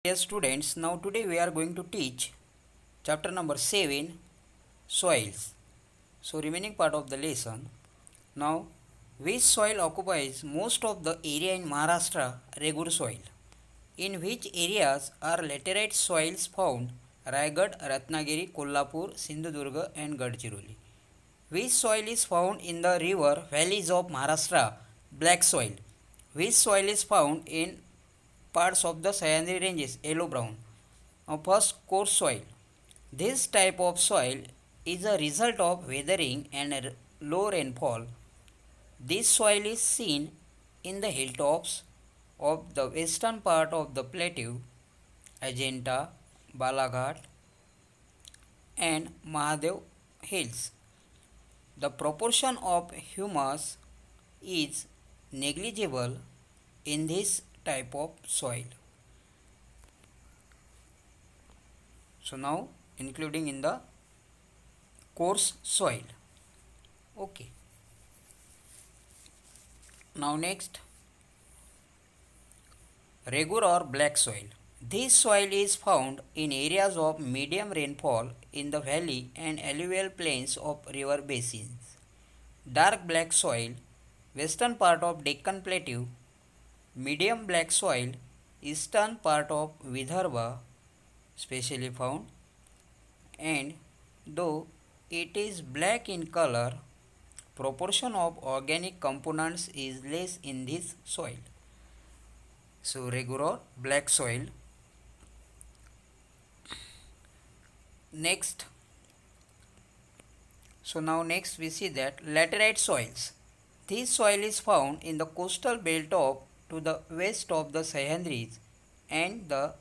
Dear students, now today we are going to teach chapter number 7, soils. So remaining part of the lesson. Now, which soil occupies most of the area in Maharashtra? Regur soil. In which areas are laterite soils found? Raigad, Ratnagiri, Kolhapur, Sindhudurga and Gadchiroli. Which soil is found in the river valleys of Maharashtra? Black soil. Which soil is found in parts of the Sahyadri ranges? Yellow brown. Now first, coarse soil. This type of soil is a result of weathering and low rainfall. This soil is seen in the hilltops of the western part of the plateau, Ajanta, Balaghat and Mahadev hills. The proportion of humus is negligible in this type of soil. So now including in the coarse soil. Okay. Now next, regur or black soil. This soil is found in areas of medium rainfall in the valley and alluvial plains of river basins. Dark black soil, western part of Deccan Plateau. Medium black soil, eastern part of Vidarbha, specially found, and though it is black in color, proportion of organic components is less in this soil. So regular black soil. Next, next we see that laterite soils. This soil is found in the coastal belt of to the west of the Sahyadris and the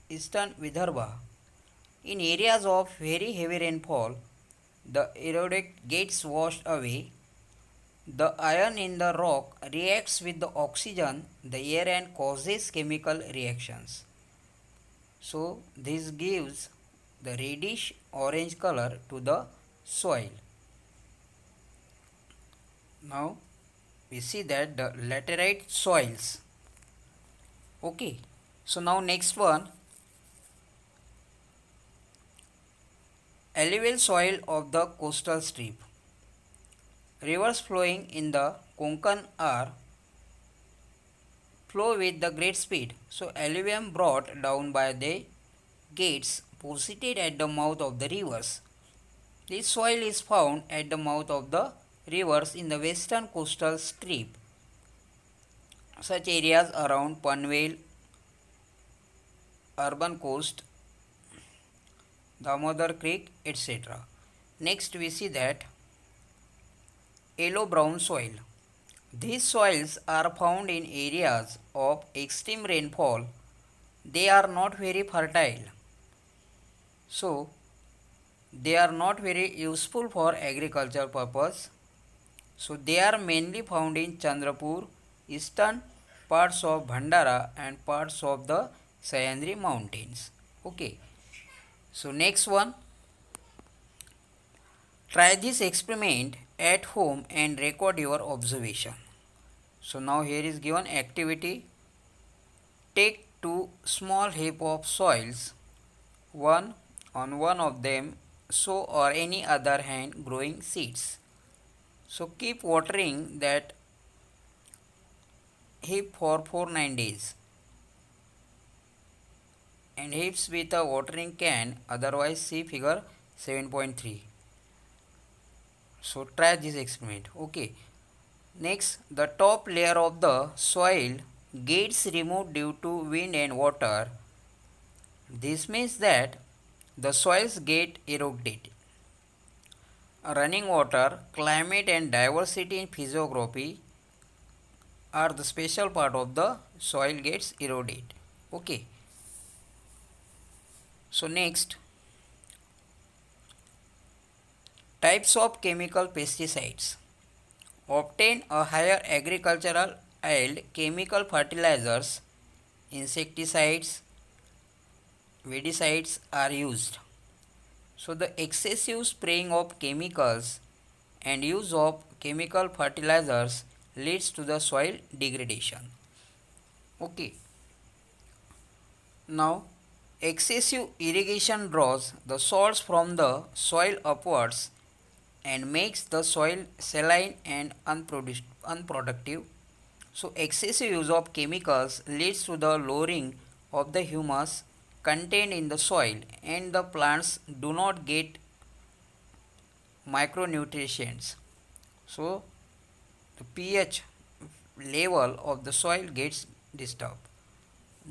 eastern Vidarbha. In areas of very heavy rainfall, the erodic gets washed away. The iron in the rock reacts with the oxygen, the air and causes chemical reactions. So this gives the reddish orange color to the soil. Now we see that the laterite soils. Okay. So now next one, alluvial soil of the coastal strip. Rivers flowing in the Konkan are flow with the great speed. So alluvium brought down by the gates posited at the mouth of the rivers. This soil is found at the mouth of the rivers in the western coastal strip. Such areas around Panvel, urban coast, Damodar Creek, etc. Next we see that yellow brown soil. These soils are found in areas of extreme rainfall. They are not very fertile. So they are not very useful for agriculture purpose. So they are mainly found in Chandrapur, eastern parts of Bhandara and parts of the Sahyadri mountains. Okay. So next one, try this experiment at home and record your observation. So now here is given activity. Take two small heap of soils, one on one of them sow or any other hand growing seeds. So keep watering that heap for 4-9 days and heaps with a watering can, otherwise see figure 7.3. So try this experiment. Okay. Next, the top layer of the soil gets removed due to wind and water. This means that the soils get eroded. Running water, climate and diversity in physiography are the special part of the soil gets eroded. Okay. So next, types of chemical pesticides. Obtain a higher agricultural yield. Chemical fertilizers, insecticides, weedicides are used. So the excessive spraying of chemicals and use of chemical fertilizers leads to the soil degradation. Okay. Now, excessive irrigation draws the salts from the soil upwards and makes the soil saline and unproductive. So, excessive use of chemicals leads to the lowering of the humus contained in the soil, and the plants do not get micronutrients. So, the pH level of the soil gets disturbed.